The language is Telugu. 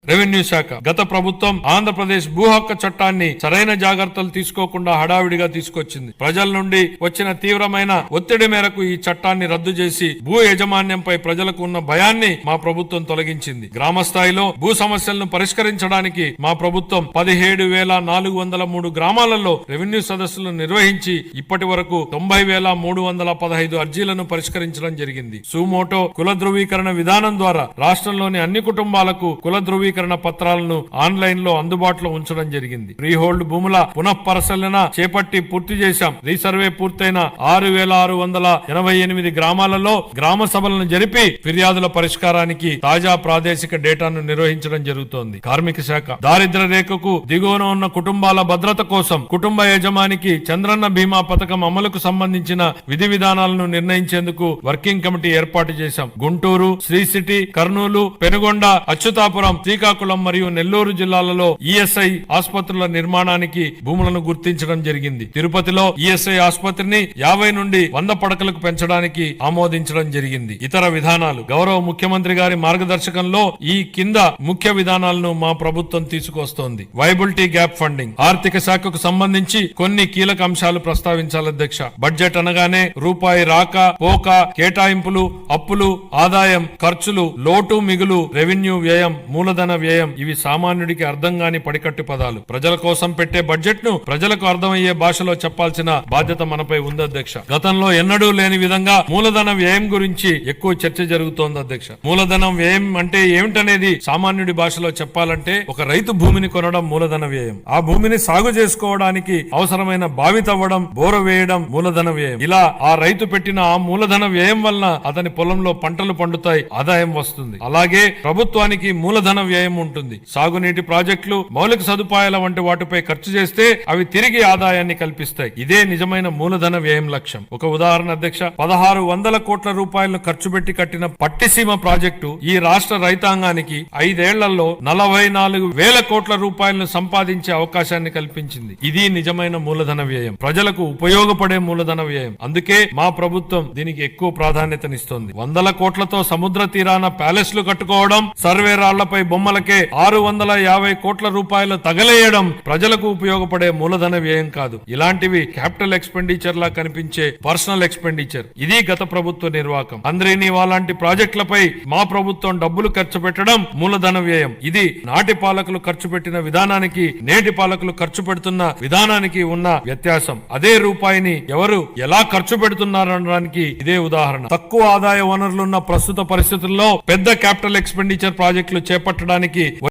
రెవెన్యూ శాఖ గత ప్రభుత్వం ఆంధ్రప్రదేశ్ భూ హక్కు చట్టాన్ని సరైన జాగ్రత్తలు తీసుకోకుండా హడావిడిగా తీసుకొచ్చింది. ప్రజల నుండి వచ్చిన తీవ్రమైన ఒత్తిడి మేరకు ఈ చట్టాన్ని రద్దు చేసి భూ యాజమాన్యంపై ప్రజలకు ఉన్న భయాన్ని మా ప్రభుత్వం తొలగించింది. గ్రామ స్థాయిలో భూ సమస్యలను పరిష్కరించడానికి మా ప్రభుత్వం 17,403 గ్రామాలలో రెవెన్యూ సదస్సులను నిర్వహించి ఇప్పటి వరకు 90,315 అర్జీలను పరిష్కరించడం జరిగింది. సుమోటో కుల ధృవీకరణ విధానం ద్వారా రాష్ట్రంలోని అన్ని కుటుంబాలకు కుల ధృవీకరణ పత్రాలను ఆన్లైన్ లో అందుబాటులో ఉంచడం జరిగింది. ఫ్రీహోల్డ్ భూముల పునఃపరిశీలన చేపట్టి పూర్తి చేశాం. రీసర్వే పూర్తయిన 6,688 గ్రామాలలో గ్రామ సభలను జరిపి ఫిర్యాదుల పరిష్కారానికి తాజా ప్రాదేశిక డేటాను నిర్వహించడం జరుగుతోంది. కార్మిక శాఖ దారిద్ర్య రేఖకు దిగువన ఉన్న కుటుంబాల భద్రత కోసం కుటుంబ యజమానికి చంద్రన్న బీమా పథకం అమలుకు సంబంధించిన విధి విధానాలను నిర్ణయించేందుకు వర్కింగ్ కమిటీ ఏర్పాటు చేశాం. గుంటూరు, శ్రీ సిటీ, కర్నూలు, పెనుగొండ, అచ్యుతాపురం, శ్రీకాకుళం మరియు నెల్లూరు జిల్లాలలో ఈఎస్ఐ ఆసుపత్రుల నిర్మాణానికి భూములను గుర్తించడం జరిగింది. తిరుపతిలో ఈఎస్ఐ ఆసుపత్రిని 50 నుండి 100 పడకలకు పెంచడానికి ఆమోదించడం జరిగింది. ఇతర విధానాలు గౌరవ ముఖ్యమంత్రి గారి మార్గదర్శకంలో ఈ కింద ముఖ్య విధానాలను మా ప్రభుత్వం తీసుకొస్తోంది. వైబిలిటీ గ్యాప్ ఫండింగ్ ఆర్థిక శాఖకు సంబంధించి కొన్ని కీలక అంశాలు ప్రస్తావించాలి అధ్యక్ష. బడ్జెట్ అనగానే రూపాయి రాక పోక, కేటాయింపులు, అప్పులు, ఆదాయం, ఖర్చులు, లోటు మిగులు, రెవెన్యూ వ్యయం, మూలధన వ్యయం ఇవి సామాన్యుడికి అర్థం కాని పడికట్టు పదాలు. ప్రజల కోసం పెట్టే బడ్జెట్ ను ప్రజలకు అర్థమయ్యే భాషలో చెప్పాల్సిన బాధ్యత మనపై ఉంది అధ్యక్ష. గతంలో ఎన్నడూ లేని విధంగా మూలధన వ్యయం గురించి ఎక్కువ చర్చ జరుగుతోంది అధ్యక్ష. మూలధనం వ్యయం అంటే ఏమిటనేది సామాన్యుడి భాషలో చెప్పాలంటే ఒక రైతు భూమిని కొనడం మూలధన వ్యయం, ఆ భూమిని సాగు చేసుకోవడానికి అవసరమైన బావి తవ్వడం, బోర వేయడం మూలధన వ్యయం. ఇలా ఆ రైతు పెట్టిన ఆ మూలధన వ్యయం వలన అతని పొలంలో పంటలు పండుతాయి, ఆదాయం వస్తుంది. అలాగే ప్రభుత్వానికి మూలధన వ్యయం ఉంటుంది. సాగునీటి ప్రాజెక్టులు, మౌలిక సదుపాయాల వంటి వాటిపై ఖర్చు చేస్తే అవి తిరిగి ఆదాయాన్ని కల్పిస్తాయి. ఇదే నిజమైన మూలధన వ్యయం లక్ష్యం. ఒక ఉదాహరణ అధ్యక్ష, 1600 కోట్ల రూపాయలను ఖర్చు పెట్టి కట్టిన పట్టిసీమ ప్రాజెక్టు ఈ రాష్ట్ర రైతాంగానికి 5 ఏళ్లలో 44,000 కోట్ల రూపాయలను సంపాదించే అవకాశాన్ని కల్పించింది. ఇది నిజమైన మూలధన వ్యయం, ప్రజలకు ఉపయోగపడే మూలధన వ్యయం. అందుకే మా ప్రభుత్వం దీనికి ఎక్కువ ప్రాధాన్యతనిస్తోంది. 100 కోట్లతో సముద్ర తీరాన ప్యాలెస్లు కట్టుకోవడం, సర్వే రాళ్లపై బొమ్మలకే 650 కోట్ల రూపాయలు తగలేయడం ప్రజలకు ఉపయోగపడే మూలధన వ్యయం కాదు. ఇలాంటివి క్యాపిటల్ ఎక్స్పెండిచర్ లా కనిపించే పర్సనల్ ఎక్స్పెండిచర్. ఇది గత ప్రభుత్వ నిర్వాహకం. అందరినీ అలాంటి ప్రాజెక్టులపై మా ప్రభుత్వం డబ్బులు ఖర్చు పెట్టడం మూలధన వ్యయం. ఇది నాటి పాలకులు ఖర్చు పెట్టిన విధానానికి, నేటి పాలకులు ఖర్చు పెడుతున్న విధానానికి ఉన్న వ్యత్యాసం. అదే రూపాయిని ఎవరు ఎలా ఖర్చు పెడుతున్నారనడానికి ఇదే ఉదాహరణ. తక్కువ ఆదాయ వనరులున్న ప్రస్తుత పరిస్థితుల్లో పెద్ద క్యాపిటల్ ఎక్స్పెండిచర్ ప్రాజెక్టులు చేపట్టడానికి